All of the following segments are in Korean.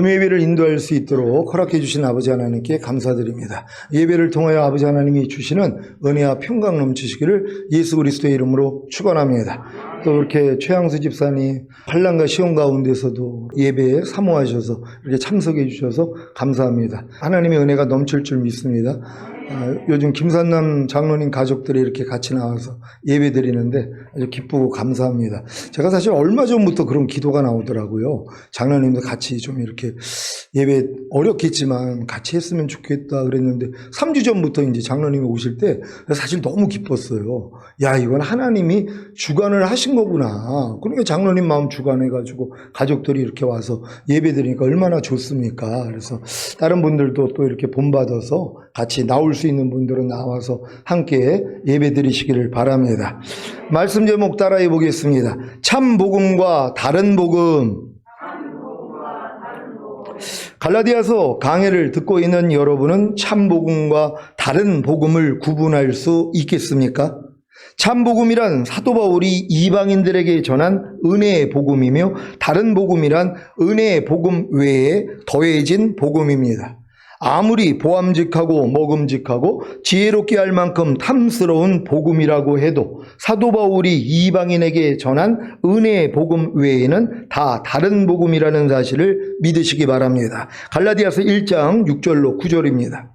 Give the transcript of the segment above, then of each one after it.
금예배를 인도할 수 있도록 허락해 주신 아버지 하나님께 감사드립니다. 예배를 통하여 아버지 하나님이 주시는 은혜와 평강 넘치시기를 예수 그리스도의 이름으로 축원합니다. 또 이렇게 최양수 집사님 환난과 시험 가운데서도 예배에 사모하셔서 이렇게 참석해 주셔서 감사합니다. 하나님의 은혜가 넘칠 줄 믿습니다. 요즘 김산남 장로님 가족들이 이렇게 같이 나와서 예배 드리는데 아주 기쁘고 감사합니다. 제가 사실 얼마 전부터 그런 기도가 나오더라고요. 장로님도 같이 좀 이렇게 예배 어렵겠지만 같이 했으면 좋겠다 그랬는데 3주 전부터 이제 장로님이 오실 때 사실 너무 기뻤어요. 야, 이건 하나님이 주관을 하신 거구나. 그러니까 장로님 마음 주관해가지고 가족들이 이렇게 와서 예배 드리니까 얼마나 좋습니까? 그래서 다른 분들도 또 이렇게 본받아서 같이 나올 수 있는 분들은 나와서 함께 예배 드리시기를 바랍니다. 말씀 제목 따라해 보겠습니다. 참 복음과 다른 복음. 갈라디아서 강해를 듣고 있는 여러분은 참 복음과 다른 복음을 구분할 수 있겠습니까? 참 복음이란 사도 바울이 이방인들에게 전한 은혜의 복음이며 다른 복음이란 은혜의 복음 외에 더해진 복음입니다. 아무리 보암직하고 먹음직하고 지혜롭게 할 만큼 탐스러운 복음이라고 해도 사도 바울이 이방인에게 전한 은혜의 복음 외에는 다 다른 복음이라는 사실을 믿으시기 바랍니다. 갈라디아서 1장 6절로 9절입니다.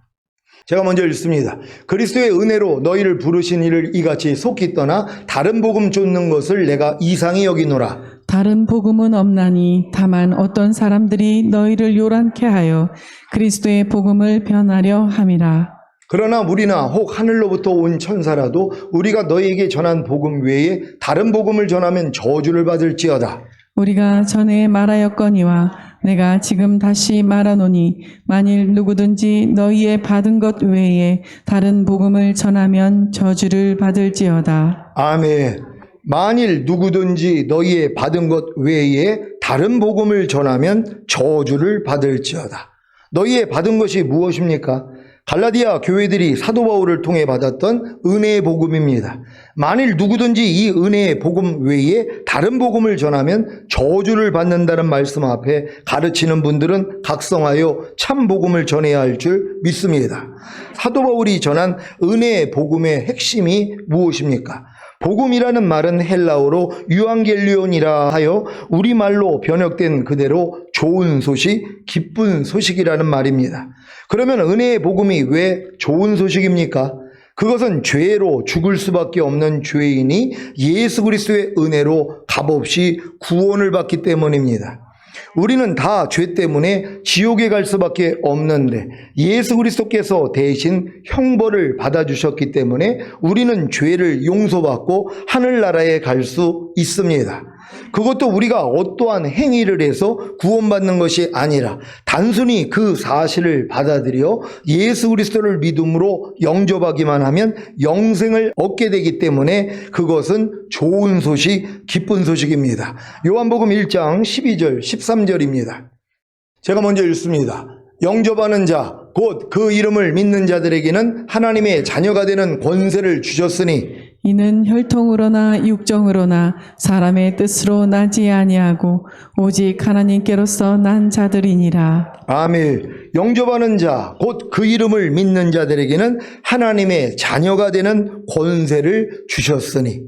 제가 먼저 읽습니다. 그리스도의 은혜로 너희를 부르신 이를 이같이 속히 떠나 다른 복음 쫓는 것을 내가 이상히 여기노라. 다른 복음은 없나니 다만 어떤 사람들이 너희를 요란케 하여 그리스도의 복음을 변하려 함이라. 그러나 우리나 혹 하늘로부터 온 천사라도 우리가 너희에게 전한 복음 외에 다른 복음을 전하면 저주를 받을지어다. 우리가 전에 말하였거니와 내가 지금 다시 말하노니 만일 누구든지 너희의 받은 것 외에 다른 복음을 전하면 저주를 받을지어다. 아멘. 만일 누구든지 너희의 받은 것 외에 다른 복음을 전하면 저주를 받을지어다. 너희의 받은 것이 무엇입니까? 갈라디아 교회들이 사도 바울을 통해 받았던 은혜의 복음입니다. 만일 누구든지 이 은혜의 복음 외에 다른 복음을 전하면 저주를 받는다는 말씀 앞에 가르치는 분들은 각성하여 참 복음을 전해야 할 줄 믿습니다. 사도 바울이 전한 은혜의 복음의 핵심이 무엇입니까? 복음이라는 말은 헬라어로 유앙겔리온이라 하여 우리말로 번역된 그대로 좋은 소식, 기쁜 소식이라는 말입니다. 그러면 은혜의 복음이 왜 좋은 소식입니까? 그것은 죄로 죽을 수밖에 없는 죄인이 예수 그리스도의 은혜로 값없이 구원을 받기 때문입니다. 우리는 다 죄 때문에 지옥에 갈 수밖에 없는데 예수 그리스도께서 대신 형벌을 받아주셨기 때문에 우리는 죄를 용서받고 하늘나라에 갈 수 있습니다. 그것도 우리가 어떠한 행위를 해서 구원받는 것이 아니라 단순히 그 사실을 받아들여 예수 그리스도를 믿음으로 영접하기만 하면 영생을 얻게 되기 때문에 그것은 좋은 소식, 기쁜 소식입니다. 요한복음 1장 12절, 13절입니다. 제가 먼저 읽습니다. 영접하는 자, 곧 그 이름을 믿는 자들에게는 하나님의 자녀가 되는 권세를 주셨으니 이는 혈통으로나 육정으로나 사람의 뜻으로 나지 아니하고 오직 하나님께로서 난 자들이니라. 아멘. 영접하는 자, 곧 그 이름을 믿는 자들에게는 하나님의 자녀가 되는 권세를 주셨으니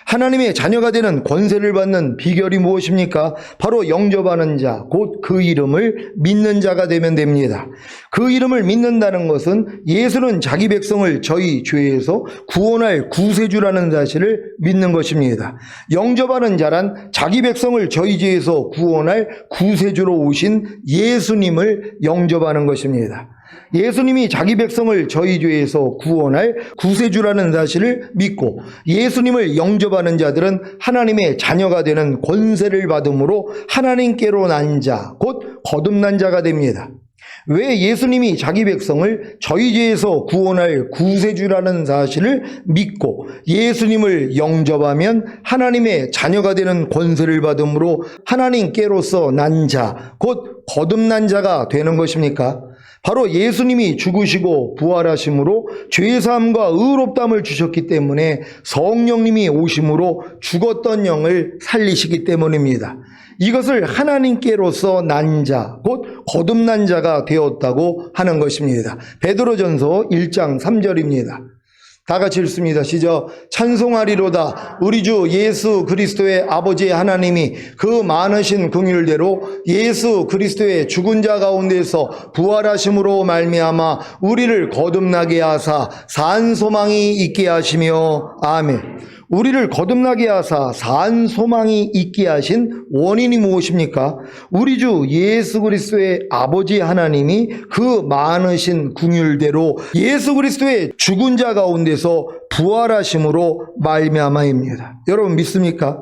하나님의 자녀가 되는 권세를 받는 비결이 무엇입니까? 바로 영접하는 자, 곧 그 이름을 믿는 자가 되면 됩니다. 그 이름을 믿는다는 것은 예수는 자기 백성을 저희 죄에서 구원할 구세주라는 사실을 믿는 것입니다. 영접하는 자란 자기 백성을 저희 죄에서 구원할 구세주로 오신 예수님을 영접하는 것입니다. 예수님이 자기 백성을 저희 죄에서 구원할 구세주라는 사실을 믿고 예수님을 영접하는 자들은 하나님의 자녀가 되는 권세를 받음으로 하나님께로 난 자, 곧 거듭난 자가 됩니다. 왜 예수님이 자기 백성을 저희 죄에서 구원할 구세주라는 사실을 믿고 예수님을 영접하면 하나님의 자녀가 되는 권세를 받음으로 하나님께로서 난 자, 곧 거듭난 자가 되는 것입니까? 바로 예수님이 죽으시고 부활하심으로 죄사함과 의롭다함을 주셨기 때문에 성령님이 오심으로 죽었던 영을 살리시기 때문입니다. 이것을 하나님께로서 난 자, 곧 거듭난 자가 되었다고 하는 것입니다. 베드로전서 1장 3절입니다. 다 같이 읽습니다. 시작. 찬송하리로다. 우리 주 예수 그리스도의 아버지 하나님이 그 많으신 긍휼대로 예수 그리스도의 죽은 자 가운데서 부활하심으로 말미암아 우리를 거듭나게 하사 산 소망이 있게 하시며 아멘. 우리를 거듭나게 하사 산 소망이 있게 하신 원인이 무엇입니까? 우리 주 예수 그리스도의 아버지 하나님이 그 많으신 긍휼대로 예수 그리스도의 죽은 자 가운데서 부활하심으로 말미암아입니다. 여러분 믿습니까?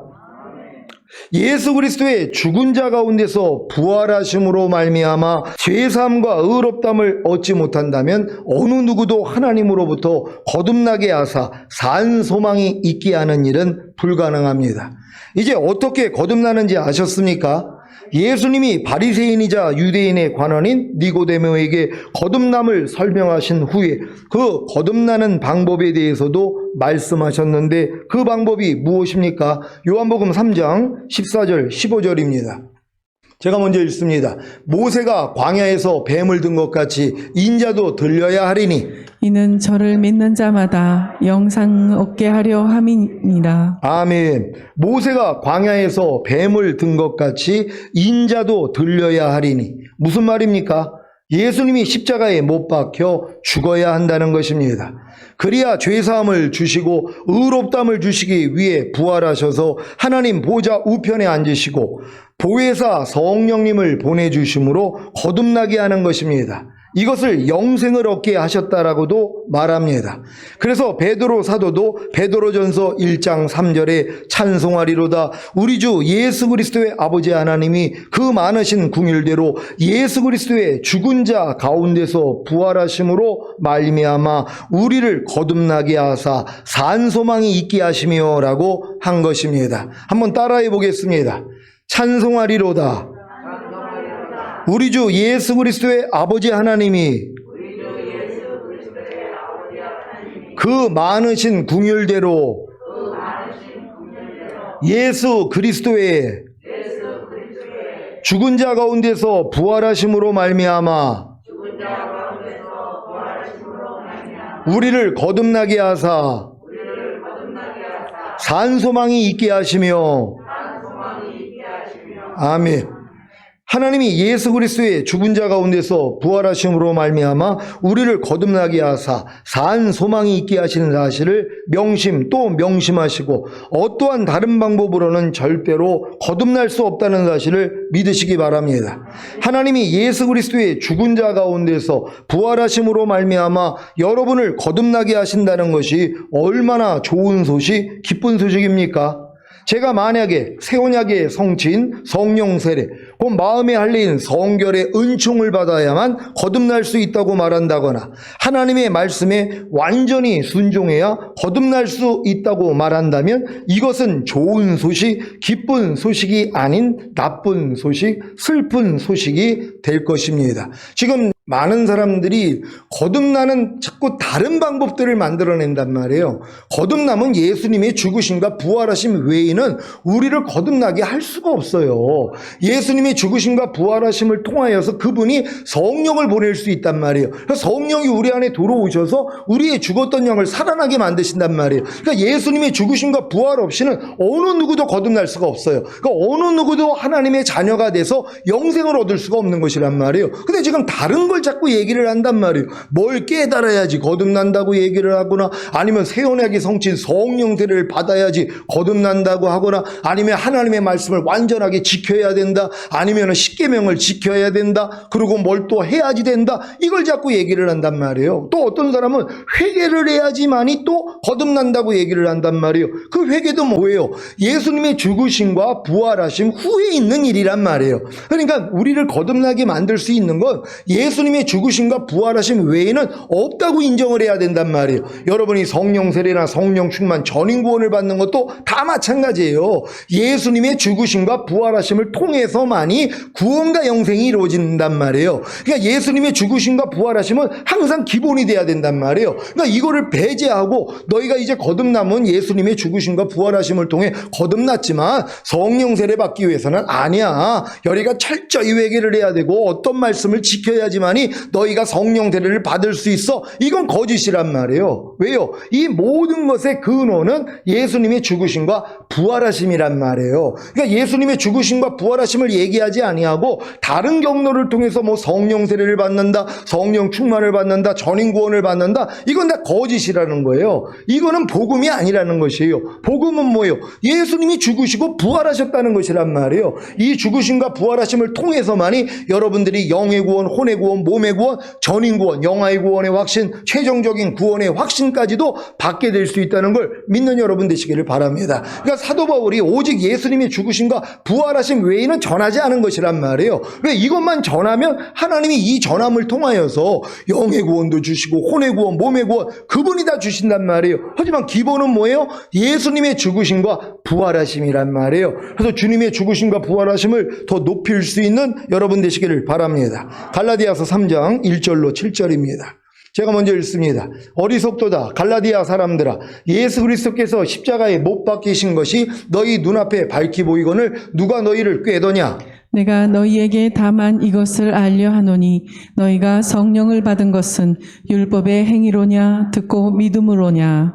예수 그리스도의 죽은 자 가운데서 부활하심으로 말미암아 죄사함과 의롭다함을 얻지 못한다면 어느 누구도 하나님으로부터 거듭나게 하사 산 소망이 있게 하는 일은 불가능합니다. 이제 어떻게 거듭나는지 아셨습니까? 예수님이 바리새인이자 유대인의 관원인 니고데모에게 거듭남을 설명하신 후에 그 거듭나는 방법에 대해서도 말씀하셨는데 그 방법이 무엇입니까? 요한복음 3장 14절 15절입니다. 제가 먼저 읽습니다. 모세가 광야에서 뱀을 든 것 같이 인자도 들려야 하리니 이는 저를 믿는 자마다 영생 얻게 하려 함이니라. 아멘. 모세가 광야에서 뱀을 든 것 같이 인자도 들려야 하리니 무슨 말입니까? 예수님이 십자가에 못 박혀 죽어야 한다는 것입니다. 그리야 죄사함을 주시고 의롭다함을 주시기 위해 부활하셔서 하나님 보좌 우편에 앉으시고 보혜사 성령님을 보내주심으로 거듭나게 하는 것입니다. 이것을 영생을 얻게 하셨다라고도 말합니다. 그래서 베드로 사도도 베드로전서 1장 3절에 찬송하리로다. 우리 주 예수 그리스도의 아버지 하나님이 그 많으신 긍휼대로 예수 그리스도의 죽은 자 가운데서 부활하심으로 말미암아 우리를 거듭나게 하사 산 소망이 있게 하시며라고 한 것입니다. 한번 따라해 보겠습니다. 찬송하리로다. 우리 주 예수 그리스도의 아버지 하나님이 그 많으신 긍휼대로 예수 그리스도의 죽은 자 가운데서 부활하심으로 말미암아 우리를 거듭나게 하사 산 소망이 있게 하시며 아멘. 하나님이 예수 그리스도의 죽은 자 가운데서 부활하심으로 말미암아 우리를 거듭나게 하사 산 소망이 있게 하시는 사실을 명심 또 명심하시고 어떠한 다른 방법으로는 절대로 거듭날 수 없다는 사실을 믿으시기 바랍니다. 하나님이 예수 그리스도의 죽은 자 가운데서 부활하심으로 말미암아 여러분을 거듭나게 하신다는 것이 얼마나 좋은 소식, 기쁜 소식입니까? 제가 만약에 새 언약의 성취인 성령 세례, 그 마음에 할린 성결의 은총을 받아야만 거듭날 수 있다고 말한다거나 하나님의 말씀에 완전히 순종해야 거듭날 수 있다고 말한다면 이것은 좋은 소식, 기쁜 소식이 아닌 나쁜 소식, 슬픈 소식이 될 것입니다. 지금 많은 사람들이 거듭나는 자꾸 다른 방법들을 만들어낸단 말이에요. 거듭남은 예수님의 죽으심과 부활하심 외에는 우리를 거듭나게 할 수가 없어요. 예수님의 죽으심과 부활하심을 통하여서 그분이 성령을 보낼 수 있단 말이에요. 그래서 성령이 우리 안에 들어오셔서 우리의 죽었던 영을 살아나게 만드신단 말이에요. 그러니까 예수님의 죽으심과 부활 없이는 어느 누구도 거듭날 수가 없어요. 그러니까 어느 누구도 하나님의 자녀가 돼서 영생을 얻을 수가 없는 것이란 말이에요. 근데 지금 다른 걸 자꾸 얘기를 한단 말이에요. 뭘 깨달아야지 거듭난다고 얘기를 하거나 아니면 새 언약의 성취인 성령 세례를 받아야지 거듭난다고 하거나 아니면 하나님의 말씀을 완전하게 지켜야 된다. 아니면 십계명을 지켜야 된다. 그리고 뭘 또 해야지 된다. 이걸 자꾸 얘기를 한단 말이에요. 또 어떤 사람은 회개를 해야지만이 또 거듭난다고 얘기를 한단 말이에요. 그 회개도 뭐예요? 예수님의 죽으심과 부활하심 후에 있는 일이란 말이에요. 그러니까 우리를 거듭나게 만들 수 있는 건 예수 예수님의 죽으심과 부활하심 외에는 없다고 인정을 해야 된단 말이에요. 여러분이 성령 세례나 성령 충만, 전인 구원을 받는 것도 다 마찬가지예요. 예수님의 죽으심과 부활하심을 통해서만이 구원과 영생이 이루어진단 말이에요. 그러니까 예수님의 죽으심과 부활하심은 항상 기본이 돼야 된단 말이에요. 그러니까 이거를 배제하고 너희가 이제 거듭남은 예수님의 죽으심과 부활하심을 통해 거듭났지만 성령 세례 받기 위해서는 아니야. 너희가 철저히 회개를 해야 되고 어떤 말씀을 지켜야지만이 너희가 성령 세례를 받을 수 있어. 이건 거짓이란 말이에요. 왜요? 이 모든 것의 근원은 예수님의 죽으심과 부활하심이란 말이에요. 그러니까 예수님의 죽으심과 부활하심을 얘기하지 아니하고 다른 경로를 통해서 뭐 성령 세례를 받는다, 성령 충만을 받는다, 전인 구원을 받는다, 이건 다 거짓이라는 거예요. 이거는 복음이 아니라는 것이에요. 복음은 뭐예요? 예수님이 죽으시고 부활하셨다는 것이란 말이에요. 이 죽으심과 부활하심을 통해서만이 여러분들이 영의 구원, 혼의 구원, 몸의 구원, 전인 구원, 영아의 구원의 확신, 최종적인 구원의 확신까지도 받게 될 수 있다는 걸 믿는 여러분 되시기를 바랍니다. 그러니까 사도 바울이 오직 예수님의 죽으심과 부활하심 외에는 전하지 않은 것이란 말이에요. 왜? 이것만 전하면 하나님이 이 전함을 통하여서 영의 구원도 주시고 혼의 구원, 몸의 구원, 그분이 다 주신단 말이에요. 하지만 기본은 뭐예요? 예수님의 죽으심과 부활하심이란 말이에요. 그래서 주님의 죽으심과 부활하심을 더 높일 수 있는 여러분 되시기를 바랍니다. 갈라디아서 3장 1절로 7절입니다. 제가 먼저 읽습니다. 어리석도다 갈라디아 사람들아, 예수 그리스도께서 십자가에 못 박히신 것이 너희 눈앞에 밝히 보이거늘 누가 너희를 꾀더냐? 내가 너희에게 다만 이것을 알려 하노니 너희가 성령을 받은 것은 율법의 행위로냐 듣고 믿음으로냐.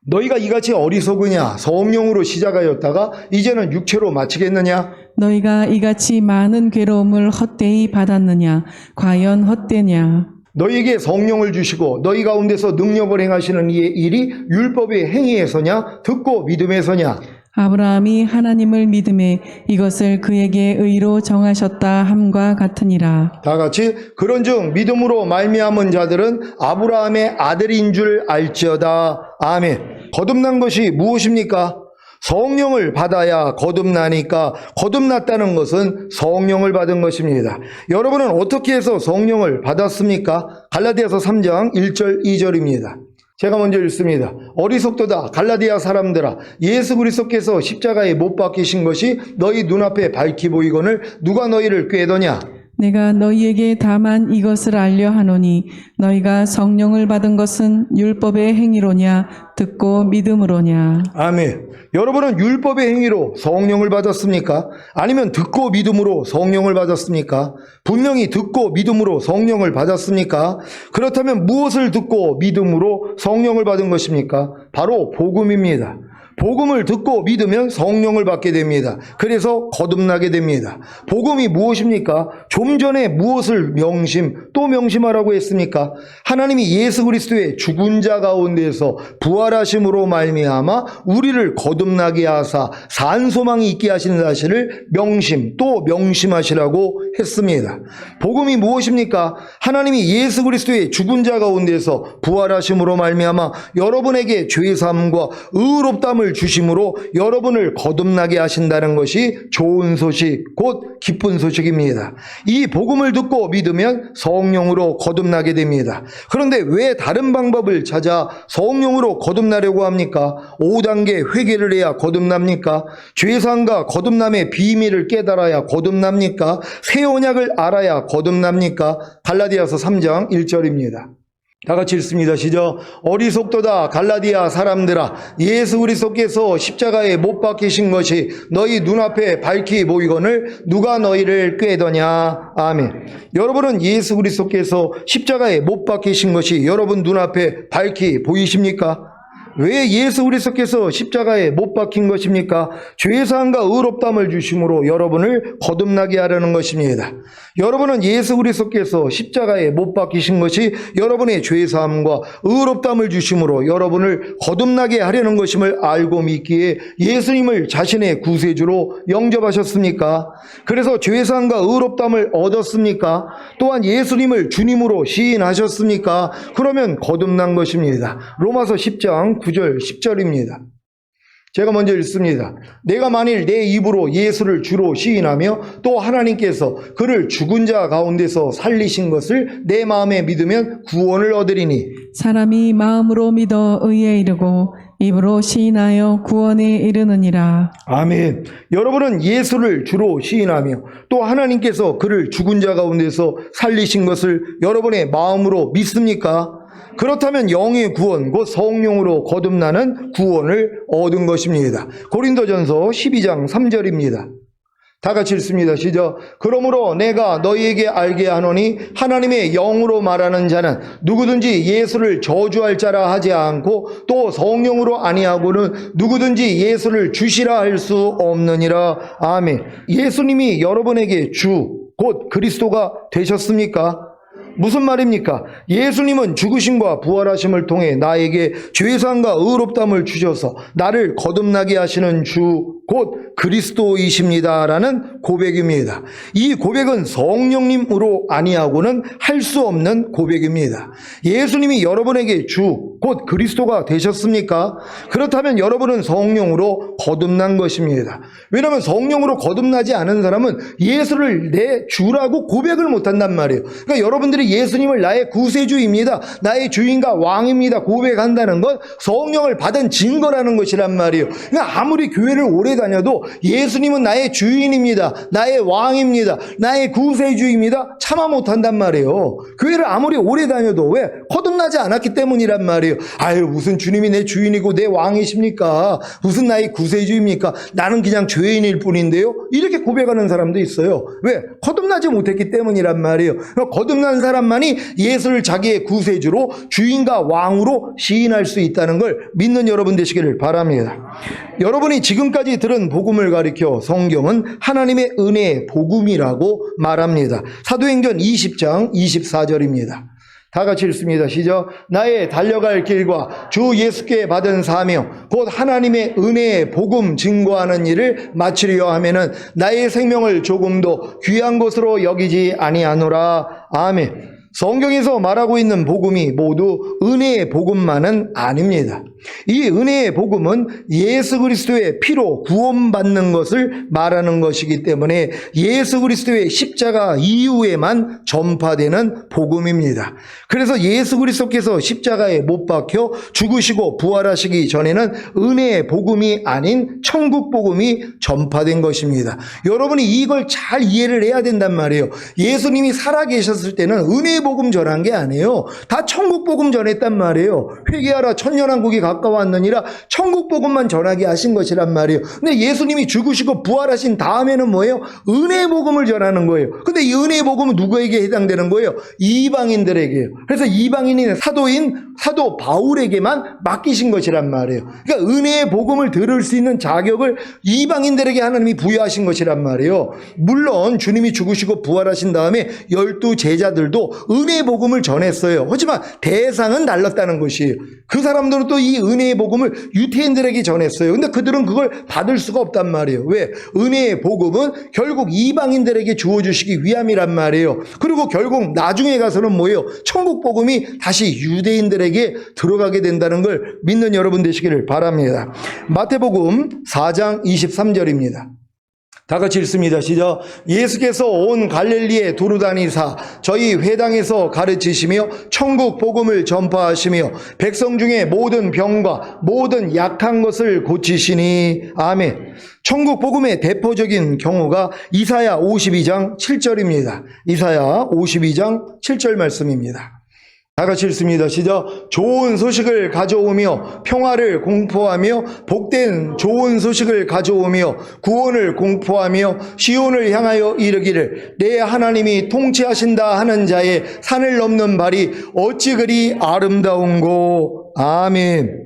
너희가 이같이 어리석으냐? 성령으로 시작하였다가 이제는 육체로 마치겠느냐? 너희가 이같이 많은 괴로움을 헛되이 받았느냐? 과연 헛되냐? 너희에게 성령을 주시고 너희 가운데서 능력을 행하시는 이의 일이 율법의 행위에서냐 듣고 믿음에서냐? 아브라함이 하나님을 믿음에 이것을 그에게 의로 정하셨다 함과 같으니라. 다 같이 그런즉 믿음으로 말미암은 자들은 아브라함의 아들인 줄 알지어다. 아멘. 거듭난 것이 무엇입니까? 성령을 받아야 거듭나니까 거듭났다는 것은 성령을 받은 것입니다. 여러분은 어떻게 해서 성령을 받았습니까? 갈라디아서 3장 1절 2절입니다. 제가 먼저 읽습니다. 어리석도다 갈라디아 사람들아, 예수 그리스도께서 십자가에 못 박히신 것이 너희 눈앞에 밝히 보이거늘 누가 너희를 꾀더냐? 내가 너희에게 다만 이것을 알려 하노니 너희가 성령을 받은 것은 율법의 행위로냐 듣고 믿음으로냐. 아멘. 여러분은 율법의 행위로 성령을 받았습니까? 아니면 듣고 믿음으로 성령을 받았습니까? 분명히 듣고 믿음으로 성령을 받았습니까? 그렇다면 무엇을 듣고 믿음으로 성령을 받은 것입니까? 바로 복음입니다. 복음을 듣고 믿으면 성령을 받게 됩니다. 그래서 거듭나게 됩니다. 복음이 무엇입니까? 좀 전에 무엇을 또 명심하라고 했습니까? 하나님이 예수 그리스도의 죽은 자 가운데서 부활하심으로 말미암아 우리를 거듭나게 하사 산 소망이 있게 하시는 사실을 또 명심하시라고 했습니다. 복음이 무엇입니까? 하나님이 예수 그리스도의 죽은 자 가운데서 부활하심으로 말미암아 여러분에게 죄사함과 의롭다함을 주심으로 여러분을 거듭나게 하신다는 것이 좋은 소식, 곧 기쁜 소식입니다. 이 복음을 듣고 믿으면 성령으로 거듭나게 됩니다. 그런데 왜 다른 방법을 찾아 성령으로 거듭나려고 합니까? 5단계 회개를 해야 거듭납니까? 죄사함과 거듭남의 비밀을 깨달아야 거듭납니까? 새 언약을 알아야 거듭납니까? 갈라디아서 3장 1절입니다. 다 같이 읽습니다. 시작. 어리석도다 갈라디아 사람들아, 예수 그리스도께서 십자가에 못 박히신 것이 너희 눈앞에 밝히 보이거늘 누가 너희를 꾀더냐. 아멘. 여러분은 예수 그리스도께서 십자가에 못 박히신 것이 여러분 눈앞에 밝히 보이십니까? 왜 예수 그리스도께서 십자가에 못 박힌 것입니까? 죄사함과 의롭다함을 주심으로 여러분을 거듭나게 하려는 것입니다. 여러분은 예수 그리스도께서 십자가에 못 박히신 것이 여러분의 죄사함과 의롭다함을 주심으로 여러분을 거듭나게 하려는 것임을 알고 믿기에 예수님을 자신의 구세주로 영접하셨습니까? 그래서 죄사함과 의롭다함을 얻었습니까? 또한 예수님을 주님으로 시인하셨습니까? 그러면 거듭난 것입니다. 로마서 10장 9절 10절입니다. 제가 먼저 읽습니다. 내가 만일 내 입으로 예수를 주로 시인하며 또 하나님께서 그를 죽은 자 가운데서 살리신 것을 내 마음에 믿으면 구원을 얻으리니 사람이 마음으로 믿어 의에 이르고 입으로 시인하여 구원에 이르느니라. 아멘. 여러분은 예수를 주로 시인하며 또 하나님께서 그를 죽은 자 가운데서 살리신 것을 여러분의 마음으로 믿습니까? 그렇다면 영의 구원, 곧 성령으로 거듭나는 구원을 얻은 것입니다. 고린도전서 12장 3절입니다. 다 같이 읽습니다. 시작. 그러므로 내가 너희에게 알게 하노니 하나님의 영으로 말하는 자는 누구든지 예수를 저주할 자라 하지 않고 또 성령으로 아니하고는 누구든지 예수를 주시라 할 수 없느니라. 아멘. 예수님이 여러분에게 주, 곧 그리스도가 되셨습니까? 무슨 말입니까? 예수님은 죽으심과 부활하심을 통해 나에게 죄사함과 의롭다함을 주셔서 나를 거듭나게 하시는 주, 곧 그리스도이십니다라는 고백입니다. 이 고백은 성령님으로 아니하고는 할 수 없는 고백입니다. 예수님이 여러분에게 주, 곧 그리스도가 되셨습니까? 그렇다면 여러분은 성령으로 거듭난 것입니다. 왜냐하면 성령으로 거듭나지 않은 사람은 예수를 내 주라고 고백을 못한단 말이에요. 그러니까 여러분들이 예수님을 나의 구세주입니다, 나의 주인과 왕입니다 고백한다는 건 성령을 받은 증거라는 것이란 말이에요. 그러니까 아무리 교회를 오래 다녀도 예수님은 나의 주인입니다, 나의 왕입니다, 나의 구세주입니다 참아 못한단 말이에요. 교회를 아무리 오래 다녀도 왜? 거듭나지 않았기 때문이란 말이에요. 아유, 무슨 주님이 내 주인이고 내 왕이십니까? 무슨 나의 구세주입니까? 나는 그냥 죄인일 뿐인데요. 이렇게 고백하는 사람도 있어요. 왜? 거듭나지 못했기 때문이란 말이에요. 거듭난 사람만이 예수를 자기의 구세주로, 주인과 왕으로 시인할 수 있다는 걸 믿는 여러분 되시기를 바랍니다. 여러분이 지금까지 들은 복음을 가리켜 성경은 하나님의 은혜의 복음이라고 말합니다. 사도행전 20장 24절입니다. 다 같이 읽습니다. 시작. 나의 달려갈 길과 주 예수께 받은 사명 곧 하나님의 은혜의 복음 증거하는 일을 마치려 하면은 나의 생명을 조금도 귀한 것으로 여기지 아니하노라. 아멘. 성경에서 말하고 있는 복음이 모두 은혜의 복음만은 아닙니다. 이 은혜의 복음은 예수 그리스도의 피로 구원받는 것을 말하는 것이기 때문에 예수 그리스도의 십자가 이후에만 전파되는 복음입니다. 그래서 예수 그리스도께서 십자가에 못 박혀 죽으시고 부활하시기 전에는 은혜의 복음이 아닌 천국 복음이 전파된 것입니다. 여러분이 이걸 잘 이해를 해야 된단 말이에요. 예수님이 살아계셨을 때는 은혜의 복음 전한 게 아니에요. 다 천국 복음 전했단 말이에요. 회개하라 천년왕국이 가까웠느니라 천국 복음만 전하게 하신 것이란 말이에요. 근데 예수님이 죽으시고 부활하신 다음에는 뭐예요? 은혜의 복음을 전하는 거예요. 근데 이 은혜의 복음은 누구에게 해당되는 거예요? 이방인들에게요. 그래서 이방인인 사도인 사도 바울에게만 맡기신 것이란 말이에요. 그러니까 은혜의 복음을 들을 수 있는 자격을 이방인들에게 하나님이 부여하신 것이란 말이에요. 물론 주님이 죽으시고 부활하신 다음에 12 제자들도 은혜의 복음을 전했어요. 하지만 대상은 달랐다는 것이에요. 그 사람들은 또 이 은혜의 복음을 유태인들에게 전했어요. 근데 그들은 그걸 받을 수가 없단 말이에요. 왜? 은혜의 복음은 결국 이방인들에게 주어주시기 위함이란 말이에요. 그리고 결국 나중에 가서는 뭐예요? 천국 복음이 다시 유대인들에게 들어가게 된다는 걸 믿는 여러분 되시기를 바랍니다. 마태복음 4장 23절입니다. 다 같이 읽습니다. 시작. 예수께서 온 갈릴리에 두루 다니사 저희 회당에서 가르치시며 천국 복음을 전파하시며 백성 중에 모든 병과 모든 약한 것을 고치시니. 아멘. 천국 복음의 대표적인 경우가 이사야 52장 7절입니다. 이사야 52장 7절 말씀입니다. 다 같이 읽습니다. 시작. 좋은 소식을 가져오며 평화를 공포하며 복된 좋은 소식을 가져오며 구원을 공포하며 시온을 향하여 이르기를 내 하나님이 통치하신다 하는 자의 산을 넘는 발이 어찌 그리 아름다운고. 아멘.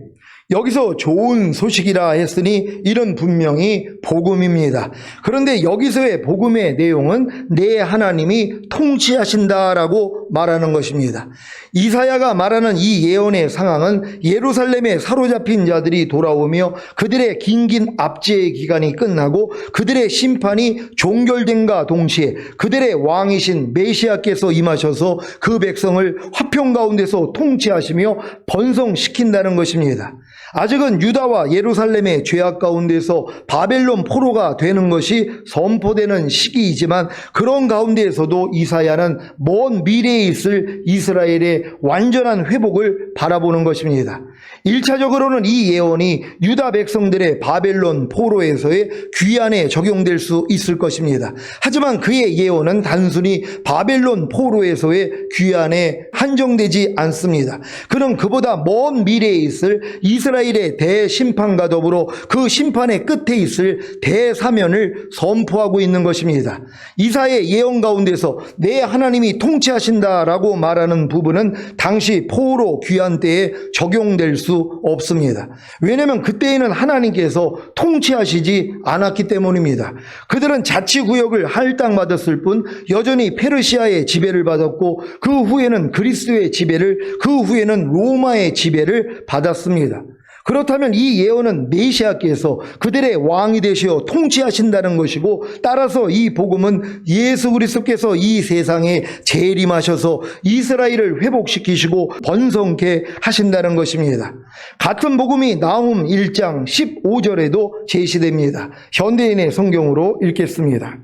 여기서 좋은 소식이라 했으니 이런 분명히 복음입니다. 그런데 여기서의 복음의 내용은 내 하나님이 통치하신다라고 말하는 것입니다. 이사야가 말하는 이 예언의 상황은 예루살렘에 사로잡힌 자들이 돌아오며 그들의 긴긴 압제의 기간이 끝나고 그들의 심판이 종결된과 동시에 그들의 왕이신 메시아께서 임하셔서 그 백성을 화평 수평 가운데서 통치하시며 번성시킨다는 것입니다. 아직은 유다와 예루살렘의 죄악 가운데서 바벨론 포로가 되는 것이 선포되는 시기이지만 그런 가운데에서도 이사야는 먼 미래에 있을 이스라엘의 완전한 회복을 바라보는 것입니다. 1차적으로는 이 예언이 유다 백성들의 바벨론 포로에서의 귀환에 적용될 수 있을 것입니다. 하지만 그의 예언은 단순히 바벨론 포로에서의 귀환에 한정되지 않습니다. 그는 그보다 먼 미래에 있을 이스라엘의 대심판과 더불어 그 심판의 끝에 있을 대사면을 선포하고 있는 것입니다. 이사야의 예언 가운데서 내 하나님이 통치하신다라고 말하는 부분은 당시 포로 귀환 때에 적용될 수 없습니다. 왜냐하면 그때에는 하나님께서 통치하시지 않았기 때문입니다. 그들은 자치구역을 할당받았을 뿐 여전히 페르시아의 지배를 받았고 그 후에는 그리스의 지배를, 그 후에는 로마의 지배를 받았습니다. 그렇다면 이 예언은 메시아께서 그들의 왕이 되시어 통치하신다는 것이고, 따라서 이 복음은 예수 그리스도께서 이 세상에 재림하셔서 이스라엘을 회복시키시고 번성케 하신다는 것입니다. 같은 복음이 나훔 1장 15절에도 제시됩니다. 현대인의 성경으로 읽겠습니다.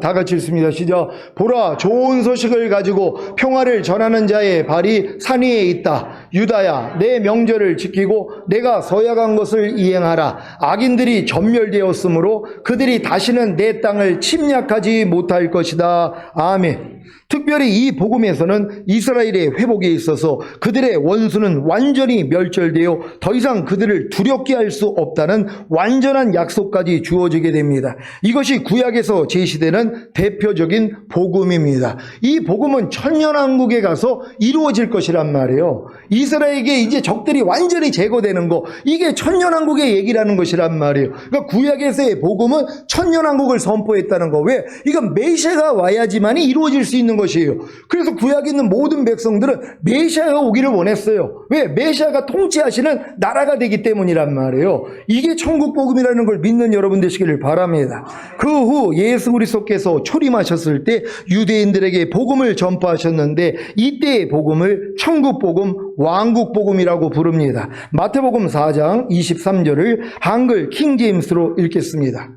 다 같이 읽습니다. 시작. 보라, 좋은 소식을 가지고 평화를 전하는 자의 발이 산 위에 있다. 유다야, 내 명절을 지키고 내가 서약한 것을 이행하라. 악인들이 전멸되었으므로 그들이 다시는 내 땅을 침략하지 못할 것이다. 아멘. 특별히 이 복음에서는 이스라엘의 회복에 있어서 그들의 원수는 완전히 멸절되어 더 이상 그들을 두렵게 할 수 없다는 완전한 약속까지 주어지게 됩니다. 이것이 구약에서 제시되는 대표적인 복음입니다. 이 복음은 천년왕국에 가서 이루어질 것이란 말이에요. 이스라엘에게 이제 적들이 완전히 제거되는 거, 이게 천년왕국의 얘기라는 것이란 말이에요. 그러니까 구약에서의 복음은 천년왕국을 선포했다는 거. 왜? 이건 메시아가 와야지만이 이루어질 수 있는 것이에요. 그래서 구약에 있는 모든 백성들은 메시아가 오기를 원했어요. 왜? 메시아가 통치하시는 나라가 되기 때문이란 말이에요. 이게 천국 복음이라는 걸 믿는 여러분 되시기를 바랍니다. 그 후 예수 그리스도께서 초림하셨을 때 유대인들에게 복음을 전파하셨는데 이때의 복음을 천국 복음, 왕국 복음이라고 부릅니다. 마태복음 4장 23절을 한글 킹제임스로 읽겠습니다.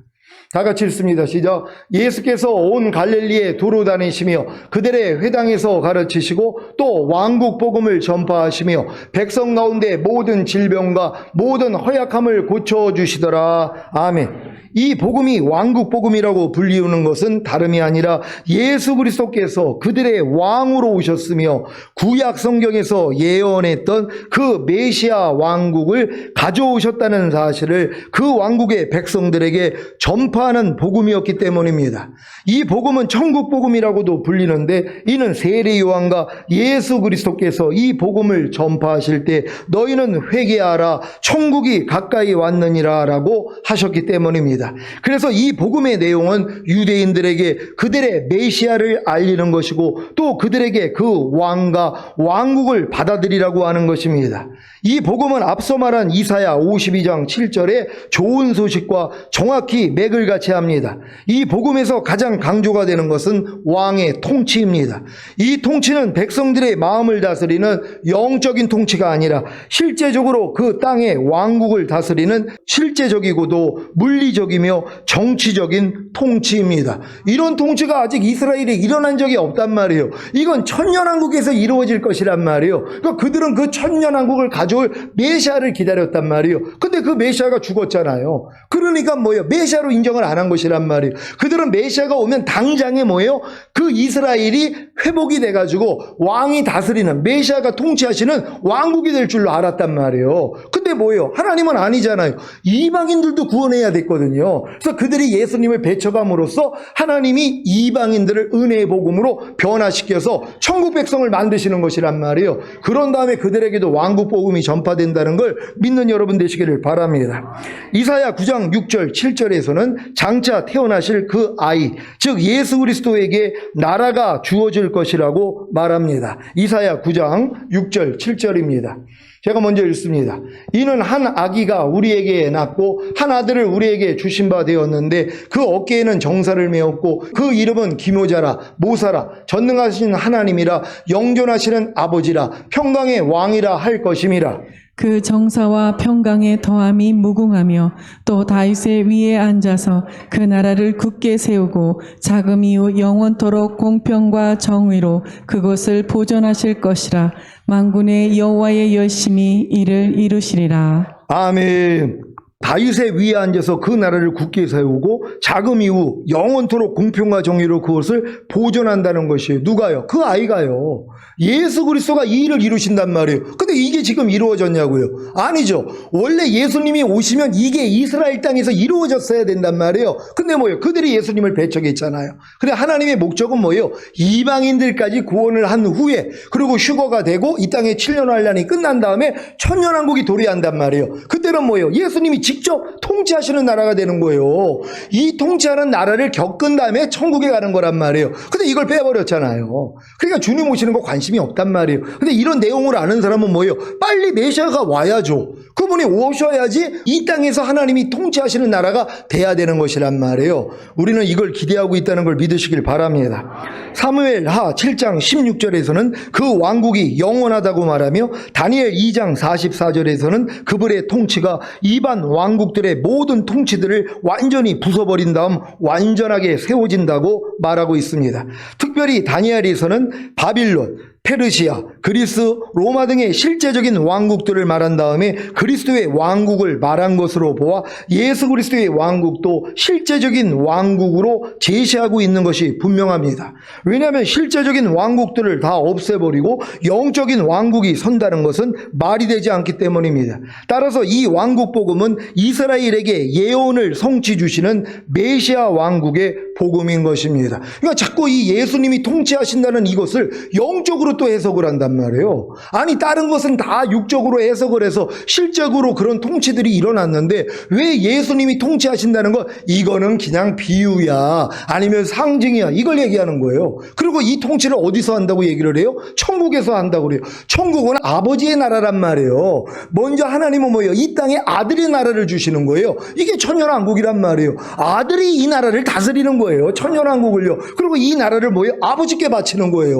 다 같이 읽습니다. 시작. 예수께서 온 갈릴리에 두루 다니시며 그들의 회당에서 가르치시고 또 왕국 복음을 전파하시며 백성 가운데 모든 질병과 모든 허약함을 고쳐주시더라. 아멘. 이 복음이 왕국 복음이라고 불리우는 것은 다름이 아니라 예수 그리스도께서 그들의 왕으로 오셨으며 구약 성경에서 예언했던 그 메시아 왕국을 가져오셨다는 사실을 그 왕국의 백성들에게 전파하는 복음이었기 때문입니다. 이 복음은 천국 복음이라고도 불리는데 이는 세례 요한과 예수 그리스도께서 이 복음을 전파하실 때 너희는 회개하라 천국이 가까이 왔느니라 라고 하셨기 때문입니다. 그래서 이 복음의 내용은 유대인들에게 그들의 메시아를 알리는 것이고 또 그들에게 그 왕과 왕국을 받아들이라고 하는 것입니다. 이 복음은 앞서 말한 이사야 52장 7절의 좋은 소식과 정확히 맥을 같이 합니다. 이 복음에서 가장 강조가 되는 것은 왕의 통치입니다. 이 통치는 백성들의 마음을 다스리는 영적인 통치가 아니라 실제적으로 그 땅의 왕국을 다스리는 실제적이고도 물리적이며 정치적인 통치입니다. 이런 통치가 아직 이스라엘에 일어난 적이 없단 말이에요. 이건 천년왕국에서 이루어질 것이란 말이에요. 그러니까 그들은 그 천년왕국을 가져올 메시아를 기다렸단 말이에요. 근데 그 메시아가 죽었잖아요. 그러니까 뭐예요? 메시아로 인정을 안 한 것이란 말이에요. 그들은 메시아가 오면 당장에 뭐예요? 그 이스라엘이 회복이 돼가지고 왕이 다스리는, 메시아가 통치하시는 왕국이 될 줄로 알았단 말이에요. 근데 뭐예요? 하나님은 아니잖아요. 이방인들도 구원해야 됐거든요. 그래서 그들이 예수님을 배척함으로써 하나님이 이방인들을 은혜의 복음으로 변화시켜서 천국 백성을 만드시는 것이란 말이에요. 그런 다음에 그들에게도 왕국 복음이 전파된다는 걸 믿는 여러분 되시기를 바랍니다. 이사야 9장 6절 7절에서는 장차 태어나실 그 아이, 즉 예수 그리스도에게 나라가 주어질 것이라고 말합니다. 이사야 9장 6절 7절입니다. 제가 먼저 읽습니다. 이는 한 아기가 우리에게 낳고 한 아들을 우리에게 주신 바 되었는데 그 어깨에는 정사를 메었고 그 이름은 기묘자라 모사라 전능하신 하나님이라 영존하시는 아버지라 평강의 왕이라 할 것임이라. 그 정사와 평강의 더함이 무궁하며 또 다윗의 위에 앉아서 그 나라를 굳게 세우고 자금 이후 영원토록 공평과 정의로 그것을 보존하실 것이라. 만군의 여호와의 열심히 이를 이루시리라. 아멘. 다윗의 위에 앉아서 그 나라를 굳게 세우고 자금 이후 영원토록 공평과 정의로 그것을 보존한다는 것이에요. 누가요? 그 아이가요. 예수 그리스도가 이 일을 이루신단 말이에요. 근데 이게 지금 이루어졌냐고요? 아니죠. 원래 예수님이 오시면 이게 이스라엘 땅에서 이루어졌어야 된단 말이에요. 근데 뭐예요? 그들이 예수님을 배척했잖아요. 근데 하나님의 목적은 뭐예요? 이방인들까지 구원을 한 후에 그리고 휴거가 되고 이 땅에 7년 환란이 끝난 다음에 천년왕국이 도래한단 말이에요. 그때는 뭐예요? 예수님이 직접 통치하시는 나라가 되는 거예요. 이 통치하는 나라를 겪은 다음에 천국에 가는 거란 말이에요. 근데 이걸 빼버렸잖아요. 그러니까 주님 오시는 거 관심이 없단 말이에요. 근데 이런 내용을 아는 사람은 뭐예요? 빨리 메시아가 와야죠. 그분이 오셔야지 이 땅에서 하나님이 통치하시는 나라가 돼야 되는 것이란 말이에요. 우리는 이걸 기대하고 있다는 걸 믿으시길 바랍니다. 사무엘하 7장 16절에서는 그 왕국이 영원하다고 말하며 다니엘 2장 44절에서는 그분의 통치가 이반 왕국들의 모든 통치들을 완전히 부숴버린 다음 완전하게 세워진다고 말하고 있습니다. 특별히 다니엘에서는 바빌론, 페르시아, 그리스, 로마 등의 실제적인 왕국들을 말한 다음에 그리스도의 왕국을 말한 것으로 보아 예수 그리스도의 왕국도 실제적인 왕국으로 제시하고 있는 것이 분명합니다. 왜냐하면 실제적인 왕국들을 다 없애버리고 영적인 왕국이 선다는 것은 말이 되지 않기 때문입니다. 따라서 이 왕국 복음은 이스라엘에게 예언을 성취 주시는 메시아 왕국의 복음인 것입니다. 그러니까 자꾸 이 예수님이 통치하신다는 이것을 영적으로 또 해석을 한단 말이에요. 아니 다른 것은 다 육적으로 해석을 해서 실적으로 그런 통치들이 일어났는데 왜 예수님이 통치하신다는 거 이거는 그냥 비유야 아니면 상징이야 이걸 얘기하는 거예요. 그리고 이 통치를 어디서 한다고 얘기를 해요? 천국에서 한다고 그래요. 천국은 아버지의 나라란 말이에요. 먼저 하나님은 뭐예요? 이 땅에 아들의 나라를 주시는 거예요. 이게 천년왕국이란 말이에요. 아들이 이 나라를 다스리는 거예요. 천년왕국을요. 그리고 이 나라를 뭐예요? 아버지께 바치는 거예요.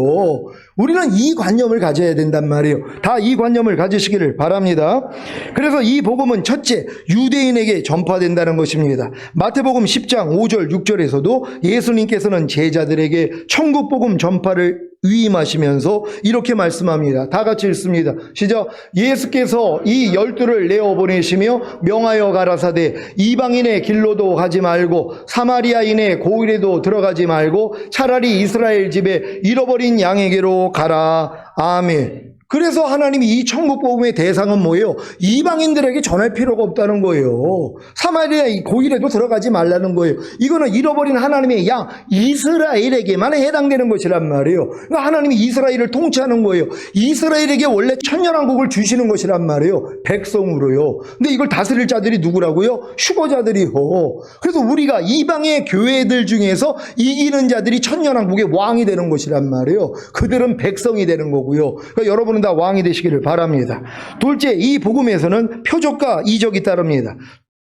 우리는 이 관념을 가져야 된단 말이에요. 다 이 관념을 가지시기를 바랍니다. 그래서 이 복음은 첫째 유대인에게 전파된다는 것입니다. 마태복음 10장 5절 6절에서도 예수님께서는 제자들에게 천국 복음 전파를 위임하시면서 이렇게 말씀합니다. 다 같이 읽습니다. 시작. 예수께서 이 12를 내어보내시며 명하여 가라사대 이방인의 길로도 가지 말고 사마리아인의 고을에도 들어가지 말고 차라리 이스라엘 집에 잃어버린 양에게로 가라. 아멘. 그래서 하나님이 이 천국 복음의 대상은 뭐예요? 이방인들에게 전할 필요가 없다는 거예요. 사마리아 고일에도 들어가지 말라는 거예요. 이거는 잃어버린 하나님의 양 이스라엘에게만 해당되는 것이란 말이에요. 그러니까 하나님이 이스라엘을 통치하는 거예요. 이스라엘에게 원래 천년왕국을 주시는 것이란 말이에요. 백성으로요. 근데 이걸 다스릴 자들이 누구라고요? 휴거자들이요. 그래서 우리가 이방의 교회들 중에서 이기는 자들이 천년왕국의 왕이 되는 것이란 말이에요. 그들은 백성이 되는 거고요. 그러니까 여러분은 다 왕이 되시기를 바랍니다. 둘째, 이 복음에서는 표적과 이적이 따릅니다.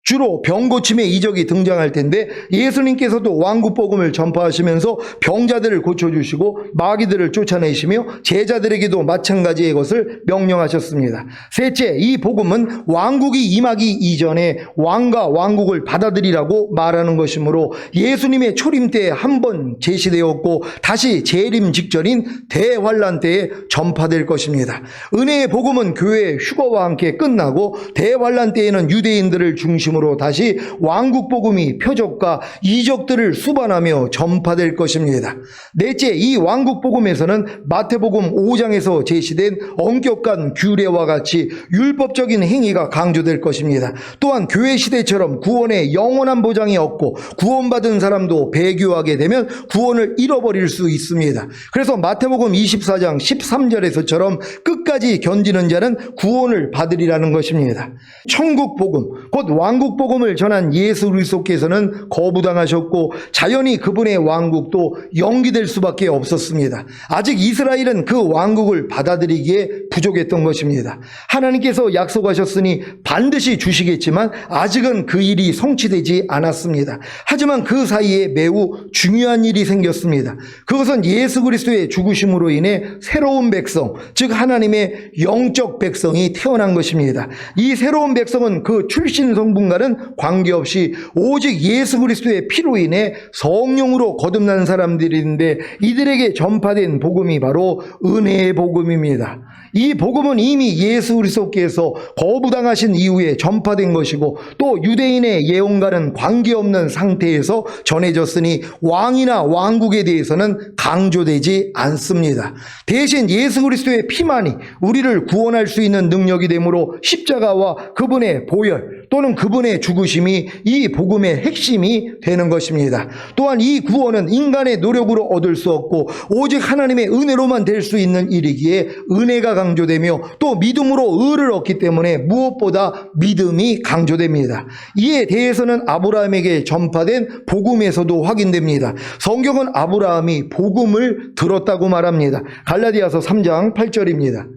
주로 병 고침의 이적이 등장할 텐데 예수님께서도 왕국 복음을 전파하시면서 병자들을 고쳐주시고 마귀들을 쫓아내시며 제자들에게도 마찬가지의 것을 명령하셨습니다. 셋째, 이 복음은 왕국이 임하기 이전에 왕과 왕국을 받아들이라고 말하는 것이므로 예수님의 초림 때에 한 번 제시되었고 다시 재림 직전인 대환란 때에 전파될 것입니다. 은혜의 복음은 교회의 휴거와 함께 끝나고 대환란 때에는 유대인들을 중심으로 다시 왕국 복음이 표적과 이적들을 수반하며 전파될 것입니다. 넷째, 이 왕국 복음에서는 마태복음 5장에서 제시된 엄격한 규례와 같이 율법적인 행위가 강조될 것입니다. 또한 교회 시대처럼 구원의 영원한 보장이 없고 구원받은 사람도 배교하게 되면 구원을 잃어버릴 수 있습니다. 그래서 마태복음 24장 13절에서처럼 끝까지 견디는 자는 구원을 받으리라는 것입니다. 천국 복음, 곧 왕국 복음을 전한 예수 그리스도께서는 거부당하셨고 자연히 그분의 왕국도 연기될 수밖에 없었습니다. 아직 이스라엘은 그 왕국을 받아들이기에 부족했던 것입니다. 하나님께서 약속하셨으니 반드시 주시겠지만 아직은 그 일이 성취되지 않았습니다. 하지만 그 사이에 매우 중요한 일이 생겼습니다. 그것은 예수 그리스도의 죽으심으로 인해 새로운 백성, 즉 하나님의 영적 백성이 태어난 것입니다. 이 새로운 백성은 그 출신 성분과는 관계없이 오직 예수 그리스도의 피로 인해 성령으로 거듭난 사람들인데, 이들에게 전파된 복음이 바로 은혜의 복음입니다. 이 복음은 이미 예수 그리스도께서 거부당하신 이후에 전파된 것이고, 또 유대인의 예언과는 관계없는 상태에서 전해졌으니 왕이나 왕국에 대해서는 강조되지 않습니다. 대신 예수 그리스도의 피만이 우리를 구원할 수 있는 능력이 되므로 십자가와 그분의 보혈 또는 그분의 죽으심이 이 복음의 핵심이 되는 것입니다. 또한 이 구원은 인간의 노력으로 얻을 수 없고 오직 하나님의 은혜로만 될 수 있는 일이기에 은혜가 강조되며, 또 믿음으로 의를 얻기 때문에 무엇보다 믿음이 강조됩니다. 이에 대해서는 아브라함에게 전파된 복음에서도 확인됩니다. 성경은 아브라함이 복음을 들었다고 말합니다. 갈라디아서 3장 8절입니다.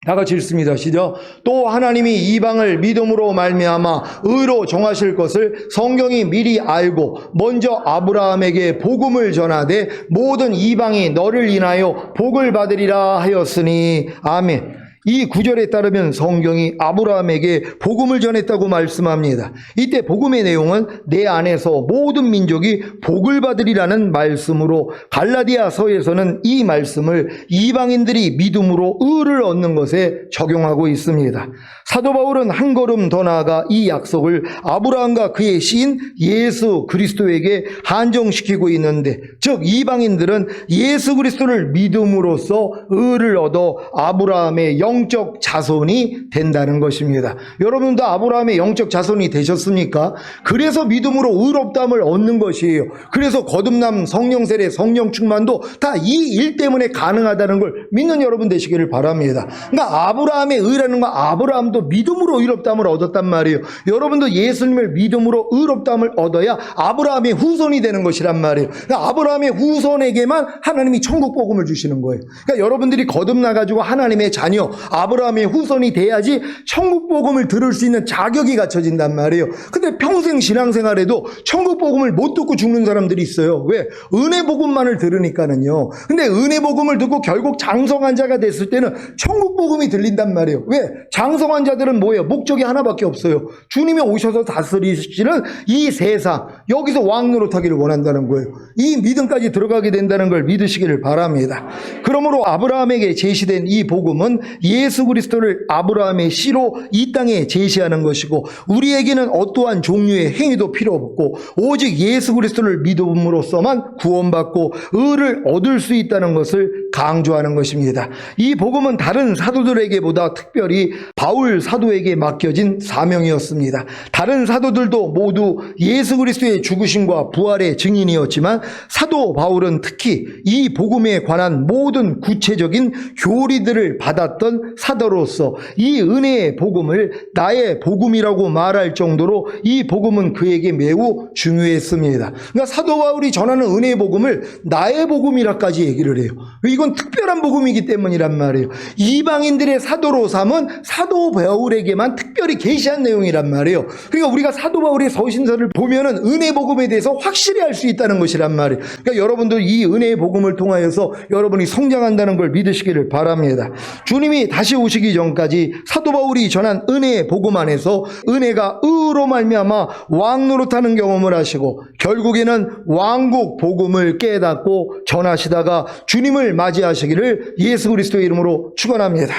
다 같이 읽습니다. 시작. 또 하나님이 이방을 믿음으로 말미암아 의로 정하실 것을 성경이 미리 알고 먼저 아브라함에게 복음을 전하되 모든 이방이 너를 인하여 복을 받으리라 하였으니. 아멘. 이 구절에 따르면 성경이 아브라함에게 복음을 전했다고 말씀합니다. 이때 복음의 내용은 내 안에서 모든 민족이 복을 받으리라는 말씀으로, 갈라디아서에서는 이 말씀을 이방인들이 믿음으로 의를 얻는 것에 적용하고 있습니다. 사도 바울은 한 걸음 더 나아가 이 약속을 아브라함과 그의 시인 예수 그리스도에게 한정시키고 있는데, 즉 이방인들은 예수 그리스도를 믿음으로써 의를 얻어 아브라함의 영적 자손이 된다는 것입니다. 여러분도 아브라함의 영적 자손이 되셨습니까? 그래서 믿음으로 의롭다함을 얻는 것이에요. 그래서 거듭남, 성령 세례, 성령 충만도 다 이 일 때문에 가능하다는 걸 믿는 여러분 되시기를 바랍니다. 그러니까 아브라함의 의라는 건 아브라함도 믿음으로 의롭다함을 얻었단 말이에요. 여러분도 예수님을 믿음으로 의롭다함을 얻어야 아브라함의 후손이 되는 것이란 말이에요. 그러니까 아브라함의 후손에게만 하나님이 천국 복음을 주시는 거예요. 그러니까 여러분들이 거듭나가지고 하나님의 자녀, 아브라함의 후손이 돼야지 천국 복음을 들을 수 있는 자격이 갖춰진단 말이에요. 근데 평생 신앙생활에도 천국 복음을 못 듣고 죽는 사람들이 있어요. 왜? 은혜 복음만을 들으니까는요. 근데 은혜 복음을 듣고 결국 장성한 자가 됐을 때는 천국 복음이 들린단 말이에요. 왜? 장성한 자들은 뭐예요? 목적이 하나밖에 없어요. 주님이 오셔서 다스리시는 이 세상, 여기서 왕 노릇하기를 원한다는 거예요. 이 믿음까지 들어가게 된다는 걸 믿으시기를 바랍니다. 그러므로 아브라함에게 제시된 이 복음은 예수 그리스도를 아브라함의 씨로 이 땅에 제시하는 것이고, 우리에게는 어떠한 종류의 행위도 필요 없고 오직 예수 그리스도를 믿음으로써만 구원받고 의를 얻을 수 있다는 것을 강조하는 것입니다. 이 복음은 다른 사도들에게보다 특별히 바울 사도에게 맡겨진 사명이었습니다. 다른 사도들도 모두 예수 그리스도의 죽으심과 부활의 증인이었지만 사도 바울은 특히 이 복음에 관한 모든 구체적인 교리들을 받았던 사도로서 이 은혜의 복음을 나의 복음이라고 말할 정도로 이 복음은 그에게 매우 중요했습니다. 그러니까 사도 바울이 전하는 은혜의 복음을 나의 복음이라까지 얘기를 해요. 이건 특별한 복음이기 때문이란 말이에요. 이방인들의 사도로 삼은 사도 바울에게만 특별히 계시한 내용이란 말이에요. 그러니까 우리가 사도 바울의 서신서를 보면은 은혜 복음에 대해서 확실히 알 수 있다는 것이란 말이에요. 그러니까 여러분들 이 은혜의 복음을 통하여서 여러분이 성장한다는 걸 믿으시기를 바랍니다. 주님이 다시 오시기 전까지 사도 바울이 전한 은혜의 복음 안에서 은혜가 의로 말미암아 왕 노릇하는 경험을 하시고 결국에는 왕국 복음을 깨닫고 전하시다가 주님을 맞이하시기를 예수 그리스도의 이름으로 축원합니다.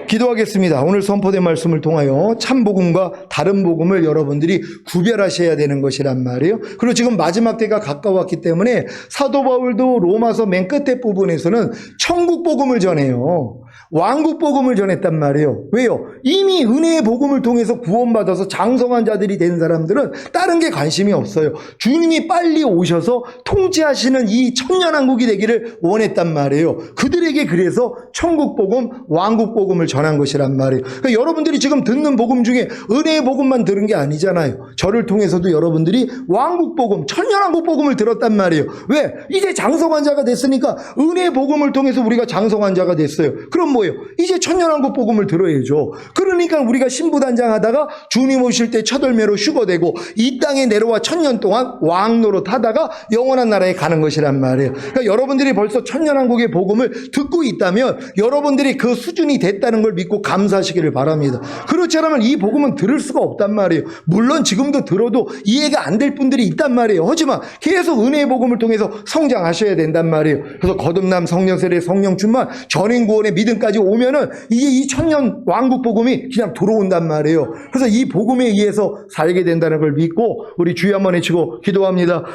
기도하겠습니다. 오늘 선포된 말씀을 통하여 참 복음과 다른 복음을 여러분들이 구별하셔야 되는 것이란 말이에요. 그리고 지금 마지막 때가 가까웠기 때문에 사도 바울도 로마서 맨 끝에 부분에서는 천국 복음을 전해요. 왕국 복음을 전했단 말이에요. 왜요? 이미 은혜의 복음을 통해서 구원받아서 장성한 자들이 된 사람들은 다른 게 관심이 없어요. 주님이 빨리 오셔서 통치하시는 이 천년왕국이 되기를 원했단 말이에요. 그들에게 그래서 천국 복음, 왕국 복음을 전한 것이란 말이에요. 그러니까 여러분들이 지금 듣는 복음 중에 은혜의 복음만 들은 게 아니잖아요. 저를 통해서도 여러분들이 왕국 복음, 천년왕국 복음을 들었단 말이에요. 왜? 이제 장성한 자가 됐으니까 은혜의 복음을 통해서 우리가 장성한 자가 됐어요. 그럼 뭐예요? 이제 천년왕국 복음을 들어야죠. 그러니까 우리가 신부단장 하다가 주님 오실 때 첫 열매로 휴거되고 이 땅에 내려와 천년 동안 왕노릇 하다가 영원한 나라에 가는 것이란 말이에요. 그러니까 여러분들이 벌써 천년왕국의 복음을 듣고 있다면 여러분들이 그 수준이 됐다는 걸 믿고 감사하시기를 바랍니다. 그렇지 않으면 이 복음은 들을 수가 없단 말이에요. 물론 지금도 들어도 이해가 안 될 분들이 있단 말이에요. 하지만 계속 은혜의 복음을 통해서 성장하셔야 된단 말이에요. 그래서 거듭남, 성령 세례, 성령 충만, 전인 구원의 믿음까지 오면은 이제 이 천년 왕국 복음이 그냥 들어온단 말이에요. 그래서 이 복음에 의해서 살게 된다는 걸 믿고 우리 주여 한번 외치고 기도합니다.